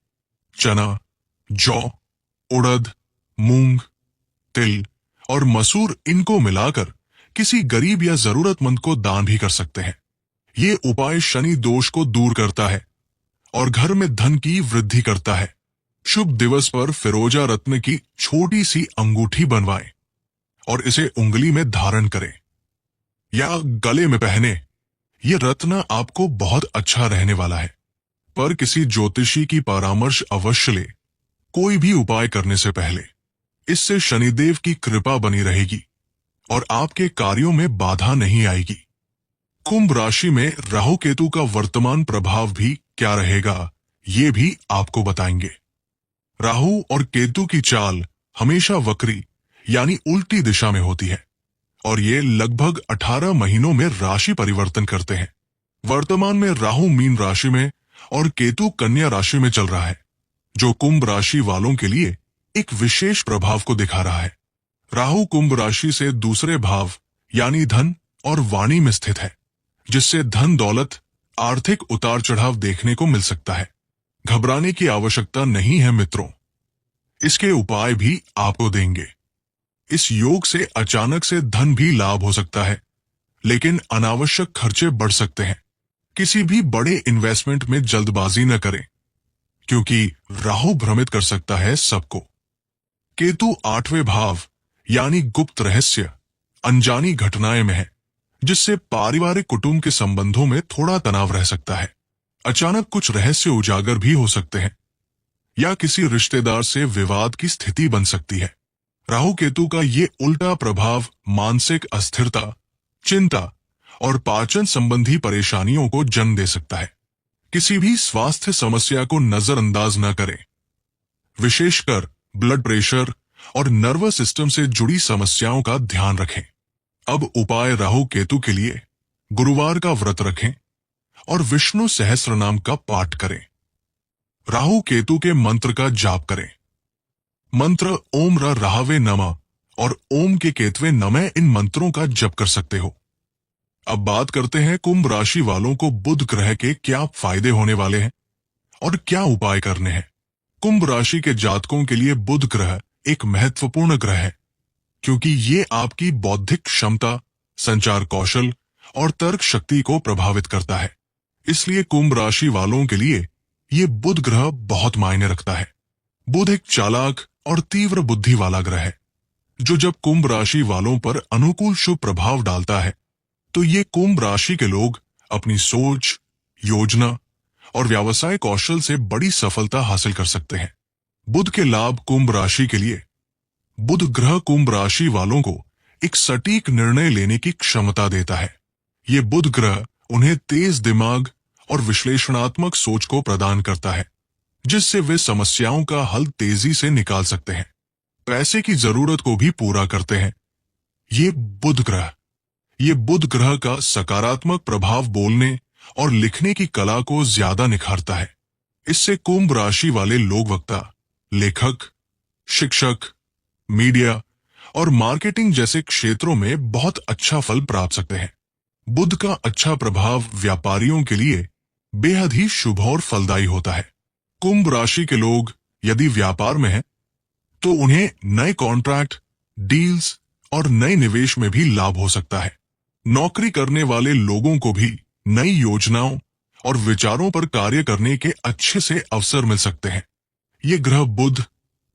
चना, जौ, उड़द, मूंग, तिल और मसूर, इनको मिलाकर किसी गरीब या जरूरतमंद को दान भी कर सकते हैं। ये उपाय शनि दोष को दूर करता है और घर में धन की वृद्धि करता है। शुभ दिवस पर फिरोजा रत्न की छोटी सी अंगूठी बनवाएं और इसे उंगली में धारण करें या गले में पहने। यह रत्न आपको बहुत अच्छा रहने वाला है, पर किसी ज्योतिषी की परामर्श अवश्य ले कोई भी उपाय करने से पहले। इससे शनिदेव की कृपा बनी रहेगी और आपके कार्यों में बाधा नहीं आएगी। कुंभ राशि में राहु केतु का वर्तमान प्रभाव भी क्या रहेगा, ये भी आपको बताएंगे। राहु और केतु की चाल हमेशा वक्री यानी उल्टी दिशा में होती है और ये लगभग 18 महीनों में राशि परिवर्तन करते हैं। वर्तमान में राहु मीन राशि में और केतु कन्या राशि में चल रहा है, जो कुंभ राशि वालों के लिए एक विशेष प्रभाव को दिखा रहा है। राहु कुंभ राशि से दूसरे भाव यानी धन और वाणी में स्थित है, जिससे धन दौलत आर्थिक उतार चढ़ाव देखने को मिल सकता है। घबराने की आवश्यकता नहीं है मित्रों, इसके उपाय भी आपको देंगे। इस योग से अचानक से धन भी लाभ हो सकता है, लेकिन अनावश्यक खर्चे बढ़ सकते हैं। किसी भी बड़े इन्वेस्टमेंट में जल्दबाजी न करें, क्योंकि राहु भ्रमित कर सकता है सबको। केतु 8वें भाव यानी गुप्त रहस्य, अनजानी घटनाएं में है, जिससे पारिवारिक कुटुंब के संबंधों में थोड़ा तनाव रह सकता है। अचानक कुछ रहस्य उजागर भी हो सकते हैं या किसी रिश्तेदार से विवाद की स्थिति बन सकती है। राहु केतु का ये उल्टा प्रभाव मानसिक अस्थिरता, चिंता और पाचन संबंधी परेशानियों को जन्म दे सकता है। किसी भी स्वास्थ्य समस्या को नजरअंदाज न करें, विशेषकर ब्लड प्रेशर और नर्वस सिस्टम से जुड़ी समस्याओं का ध्यान रखें। अब उपाय राहु केतु के लिए गुरुवार का व्रत रखें और विष्णु सहस्त्र नाम का पाठ करें। राहु केतु के मंत्र का जाप करें। मंत्र ओम राहवे नमः और ओम के केतवे नमः, इन मंत्रों का जप कर सकते हो। अब बात करते हैं कुंभ राशि वालों को बुध ग्रह के क्या फायदे होने वाले हैं और क्या उपाय करने हैं। कुंभ राशि के जातकों के लिए बुध ग्रह एक महत्वपूर्ण ग्रह है, क्योंकि ये आपकी बौद्धिक क्षमता, संचार कौशल और तर्क शक्ति को प्रभावित करता है। इसलिए कुंभ राशि वालों के लिए ये बुध ग्रह बहुत मायने रखता है। बुध एक चालाक और तीव्र बुद्धि वाला ग्रह है, जो जब कुंभ राशि वालों पर अनुकूल शुभ प्रभाव डालता है, तो ये कुंभ राशि के लोग अपनी सोच, योजना और व्यवसाय कौशल से बड़ी सफलता हासिल कर सकते हैं। बुध के लाभ कुंभ राशि के लिए। बुध ग्रह कुंभ राशि वालों को एक सटीक निर्णय लेने की क्षमता देता है। ये बुध ग्रह उन्हें तेज दिमाग और विश्लेषणात्मक सोच को प्रदान करता है, जिससे वे समस्याओं का हल तेजी से निकाल सकते हैं। पैसे की जरूरत को भी पूरा करते हैं। ये बुध ग्रह का सकारात्मक प्रभाव बोलने और लिखने की कला को ज्यादा निखारता है। इससे कुंभ राशि वाले लोग वक्ता, लेखक, शिक्षक, मीडिया और मार्केटिंग जैसे क्षेत्रों में बहुत अच्छा फल प्राप्त सकते हैं। बुध का अच्छा प्रभाव व्यापारियों के लिए बेहद ही शुभ और फलदायी होता है। कुंभ राशि के लोग यदि व्यापार में हैं, तो उन्हें नए कॉन्ट्रैक्ट, डील्स और नए निवेश में भी लाभ हो सकता है। नौकरी करने वाले लोगों को भी नई योजनाओं और विचारों पर कार्य करने के अच्छे से अवसर मिल सकते हैं। ये ग्रह बुध,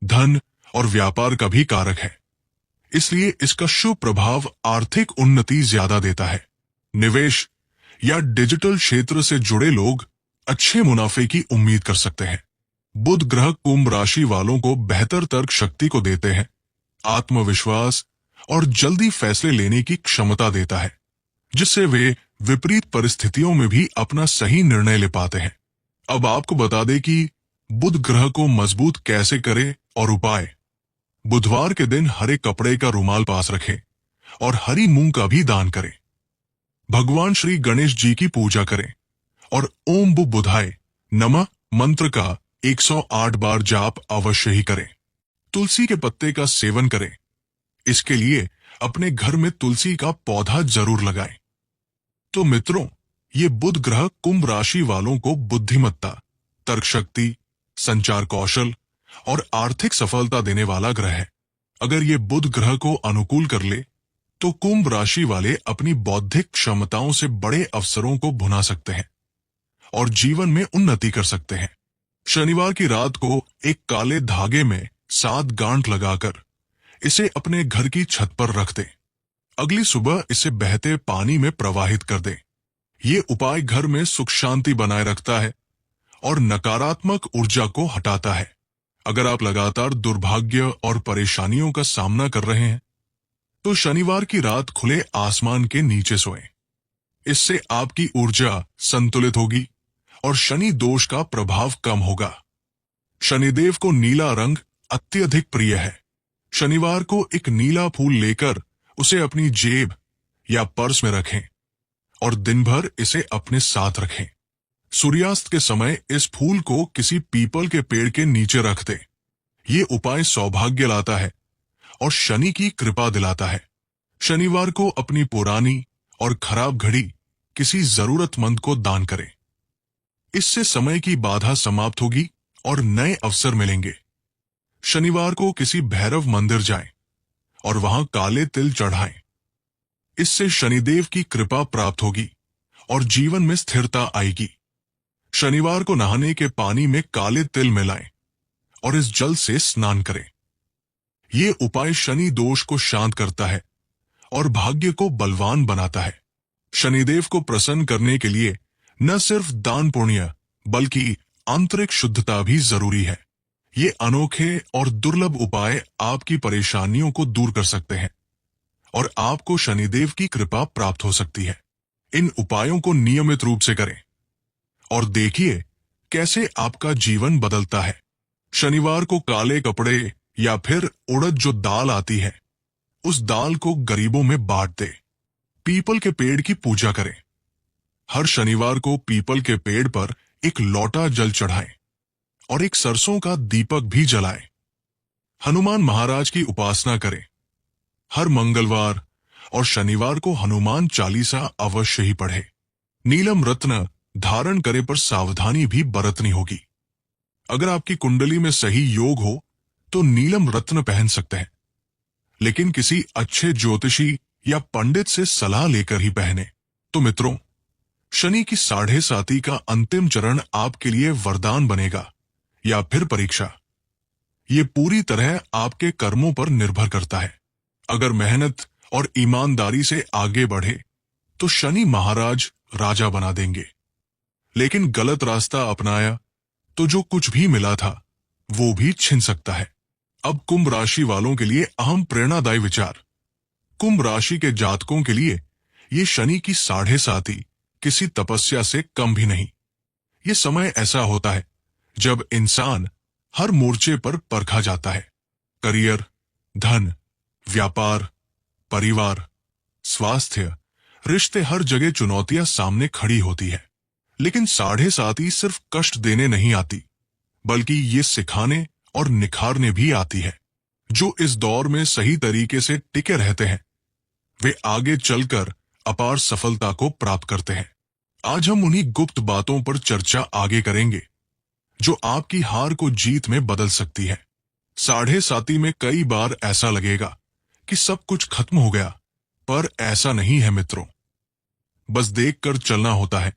धन और व्यापार का भी कारक है, इसलिए इसका शुभ प्रभाव आर्थिक उन्नति ज्यादा देता है। निवेश या डिजिटल क्षेत्र से जुड़े लोग अच्छे मुनाफे की उम्मीद कर सकते हैं। बुध ग्रह कुंभ राशि वालों को बेहतर तर्क शक्ति को देते हैं, आत्मविश्वास और जल्दी फैसले लेने की क्षमता देता है, जिससे वे विपरीत परिस्थितियों में भी अपना सही निर्णय ले पाते हैं। अब आपको बता दें कि बुध ग्रह को मजबूत कैसे करें और उपाय। बुधवार के दिन हरे कपड़े का रुमाल पास रखें और हरी मूंग का भी दान करें। भगवान श्री गणेश जी की पूजा करें और ओम बुधाय नमः मंत्र का 108 बार जाप अवश्य ही करें। तुलसी के पत्ते का सेवन करें। इसके लिए अपने घर में तुलसी का पौधा जरूर लगाएं। तो मित्रों, ये बुध ग्रह कुंभ राशि वालों को बुद्धिमत्ता, तर्क शक्ति, संचार कौशल और आर्थिक सफलता देने वाला ग्रह है। अगर ये बुध ग्रह को अनुकूल कर ले तो कुंभ राशि वाले अपनी बौद्धिक क्षमताओं से बड़े अवसरों को भुना सकते हैं और जीवन में उन्नति कर सकते हैं। शनिवार की रात को एक काले धागे में 7 गांठ लगाकर इसे अपने घर की छत पर रख दें। अगली सुबह इसे बहते पानी में प्रवाहित कर दें। ये उपाय घर में सुख शांति बनाए रखता है और नकारात्मक ऊर्जा को हटाता है। अगर आप लगातार दुर्भाग्य और परेशानियों का सामना कर रहे हैं, तो शनिवार की रात खुले आसमान के नीचे सोएं। इससे आपकी ऊर्जा संतुलित होगी और शनि दोष का प्रभाव कम होगा। शनिदेव को नीला रंग अत्यधिक प्रिय है। शनिवार को एक नीला फूल लेकर उसे अपनी जेब या पर्स में रखें और दिन भर इसे अपने साथ रखें। सूर्यास्त के समय इस फूल को किसी पीपल के पेड़ के नीचे रख दें। ये उपाय सौभाग्य लाता है और शनि की कृपा दिलाता है। शनिवार को अपनी पुरानी और खराब घड़ी किसी जरूरतमंद को दान करें। इससे समय की बाधा समाप्त होगी और नए अवसर मिलेंगे। शनिवार को किसी भैरव मंदिर जाएं और वहां काले तिल चढ़ाएं। इससे शनिदेव की कृपा प्राप्त होगी और जीवन में स्थिरता आएगी। शनिवार को नहाने के पानी में काले तिल मिलाएं और इस जल से स्नान करें। ये उपाय शनि दोष को शांत करता है और भाग्य को बलवान बनाता है। शनिदेव को प्रसन्न करने के लिए न सिर्फ दान पुण्य बल्कि आंतरिक शुद्धता भी जरूरी है। ये अनोखे और दुर्लभ उपाय आपकी परेशानियों को दूर कर सकते हैं और आपको शनिदेव की कृपा प्राप्त हो सकती है। इन उपायों को नियमित रूप से करें और देखिए कैसे आपका जीवन बदलता है। शनिवार को काले कपड़े या फिर उड़द जो दाल आती है, उस दाल को गरीबों में बांट दे। पीपल के पेड़ की पूजा करें। हर शनिवार को पीपल के पेड़ पर एक लोटा जल चढ़ाएं और एक सरसों का दीपक भी जलाएं। हनुमान महाराज की उपासना करें। हर मंगलवार और शनिवार को हनुमान चालीसा अवश्य ही पढ़े। नीलम रत्न धारण करे पर सावधानी भी बरतनी होगी। अगर आपकी कुंडली में सही योग हो तो नीलम रत्न पहन सकते हैं, लेकिन किसी अच्छे ज्योतिषी या पंडित से सलाह लेकर ही पहने। तो मित्रों, शनि की 7.5 का अंतिम चरण आपके लिए वरदान बनेगा या फिर परीक्षा। ये पूरी तरह आपके कर्मों पर निर्भर करता है। अगर मेहनत और ईमानदारी से आगे बढ़े तो शनि महाराज राजा बना देंगे, लेकिन गलत रास्ता अपनाया तो जो कुछ भी मिला था वो भी छिन सकता है। अब कुंभ राशि वालों के लिए अहम प्रेरणादायी विचार। कुंभ राशि के जातकों के लिए ये शनि की 7.5 किसी तपस्या से कम भी नहीं। ये समय ऐसा होता है जब इंसान हर मोर्चे पर परखा जाता है। करियर, धन, व्यापार, परिवार, स्वास्थ्य, रिश्ते, हर जगह चुनौतियां सामने खड़ी होती है। लेकिन 7.5 सिर्फ कष्ट देने नहीं आती, बल्कि ये सिखाने और निखारने भी आती है। जो इस दौर में सही तरीके से टिके रहते हैं, वे आगे चलकर अपार सफलता को प्राप्त करते हैं। आज हम उन्हीं गुप्त बातों पर चर्चा आगे करेंगे जो आपकी हार को जीत में बदल सकती है। 7.5 में कई बार ऐसा लगेगा कि सब कुछ खत्म हो गया, पर ऐसा नहीं है मित्रों। बस देखकर चलना होता है।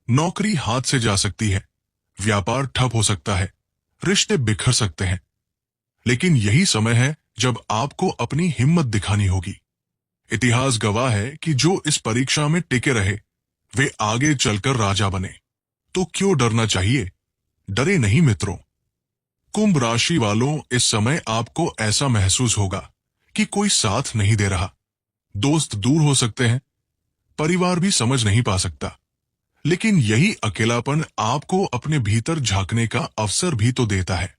नौकरी हाथ से जा सकती है, व्यापार ठप हो सकता है, रिश्ते बिखर सकते हैं, लेकिन यही समय है जब आपको अपनी हिम्मत दिखानी होगी। इतिहास गवाह है कि जो इस परीक्षा में टिके रहे, वे आगे चलकर राजा बने। तो क्यों डरना चाहिए? डरे नहीं मित्रों। कुंभ राशि वालों, इस समय आपको ऐसा महसूस होगा कि कोई साथ नहीं दे रहा। दोस्त दूर हो सकते हैं, परिवार भी समझ नहीं पा सकता, लेकिन यही अकेलापन आपको अपने भीतर झांकने का अवसर भी तो देता है।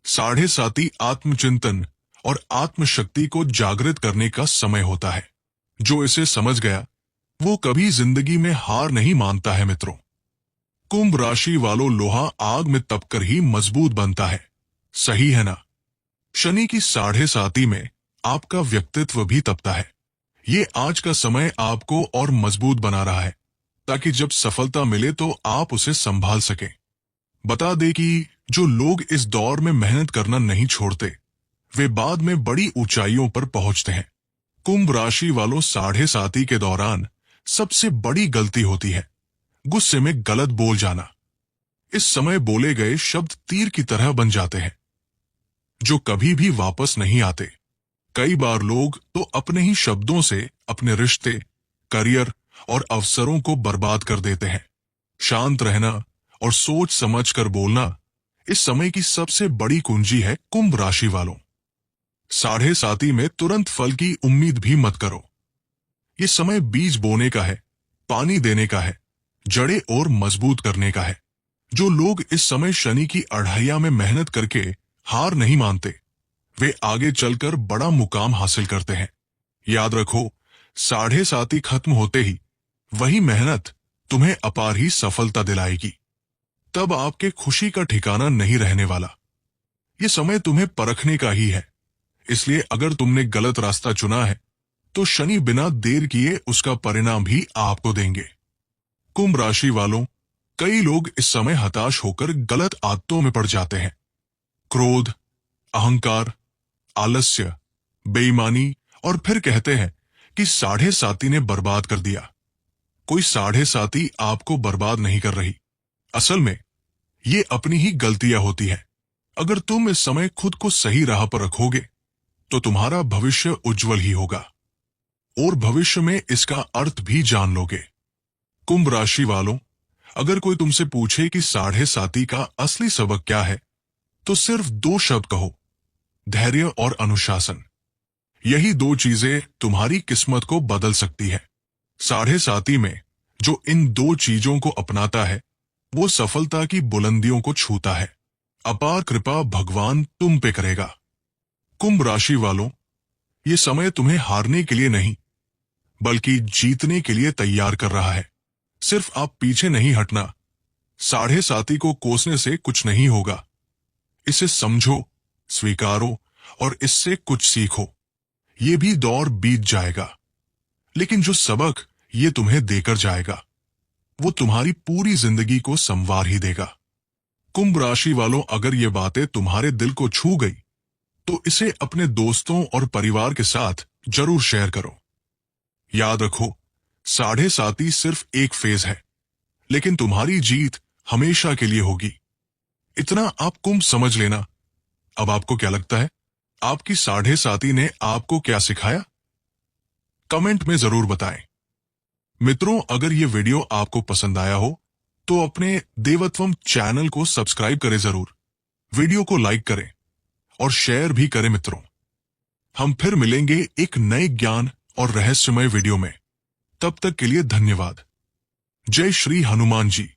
7.5 आत्मचिंतन और आत्मशक्ति को जागृत करने का समय होता है। जो इसे समझ गया, वो कभी जिंदगी में हार नहीं मानता है मित्रों। कुंभ राशि वालों, लोहा आग में तपकर ही मजबूत बनता है, सही है ना? शनि की 7.5 में आपका व्यक्तित्व भी तपता है। ये आज का समय आपको और मजबूत बना रहा है, ताकि जब सफलता मिले तो आप उसे संभाल सकें। बता दे कि जो लोग इस दौर में मेहनत करना नहीं छोड़ते, वे बाद में बड़ी ऊंचाइयों पर पहुंचते हैं। कुंभ राशि वालों, 7.5 के दौरान सबसे बड़ी गलती होती है गुस्से में गलत बोल जाना। इस समय बोले गए शब्द तीर की तरह बन जाते हैं, जो कभी भी वापस नहीं आते। कई बार लोग तो अपने ही शब्दों से अपने रिश्ते, करियर और अवसरों को बर्बाद कर देते हैं। शांत रहना और सोच समझकर बोलना इस समय की सबसे बड़ी कुंजी है। कुंभ राशि वालों, 7.5 में तुरंत फल की उम्मीद भी मत करो। ये समय बीज बोने का है, पानी देने का है, जड़ें और मजबूत करने का है। जो लोग इस समय शनि की अढ़ाइया में मेहनत करके हार नहीं मानते, वे आगे चलकर बड़ा मुकाम हासिल करते हैं। याद रखो, 7.5 खत्म होते ही वही मेहनत तुम्हें अपार ही सफलता दिलाएगी। तब आपके खुशी का ठिकाना नहीं रहने वाला। ये समय तुम्हें परखने का ही है, इसलिए अगर तुमने गलत रास्ता चुना है तो शनि बिना देर किए उसका परिणाम भी आपको देंगे। कुंभ राशि वालों, कई लोग इस समय हताश होकर गलत आदतों में पड़ जाते हैं। क्रोध, अहंकार, आलस्य, बेईमानी, और फिर कहते हैं कि 7.5 ने बर्बाद कर दिया। कोई 7.5 आपको बर्बाद नहीं कर रही। असल में ये अपनी ही गलतियां होती हैं। अगर तुम इस समय खुद को सही राह पर रखोगे तो तुम्हारा भविष्य उज्जवल ही होगा, और भविष्य में इसका अर्थ भी जान लोगे। कुंभ राशि वालों, अगर कोई तुमसे पूछे कि 7.5 का असली सबक क्या है, तो सिर्फ 2 शब्द कहो, धैर्य और अनुशासन। यही 2 चीजें तुम्हारी किस्मत को बदल सकती है। 7.5 में जो इन 2 चीजों को अपनाता है, वो सफलता की बुलंदियों को छूता है। अपार कृपा भगवान तुम पे करेगा। कुंभ राशि वालों, ये समय तुम्हें हारने के लिए नहीं, बल्कि जीतने के लिए तैयार कर रहा है। सिर्फ आप पीछे नहीं हटना। 7.5 को कोसने से कुछ नहीं होगा। इसे समझो, स्वीकारो और इससे कुछ सीखो। ये भी दौर बीत जाएगा, लेकिन जो सबक ये तुम्हें देकर जाएगा, वो तुम्हारी पूरी जिंदगी को संवार ही देगा। कुंभ राशि वालों, अगर ये बातें तुम्हारे दिल को छू गई तो इसे अपने दोस्तों और परिवार के साथ जरूर शेयर करो। याद रखो, 7.5 सिर्फ एक फेज है, लेकिन तुम्हारी जीत हमेशा के लिए होगी। इतना आप कुंभ समझ लेना। अब आपको क्या लगता है, आपकी 7.5 ने आपको क्या सिखाया? कमेंट में जरूर बताएं। मित्रों, अगर ये वीडियो आपको पसंद आया हो तो अपने देवत्वम चैनल को सब्सक्राइब करें जरूर, वीडियो को लाइक करें और शेयर भी करें मित्रों। हम फिर मिलेंगे एक नए ज्ञान और रहस्यमय वीडियो में। तब तक के लिए धन्यवाद। जय श्री हनुमान जी।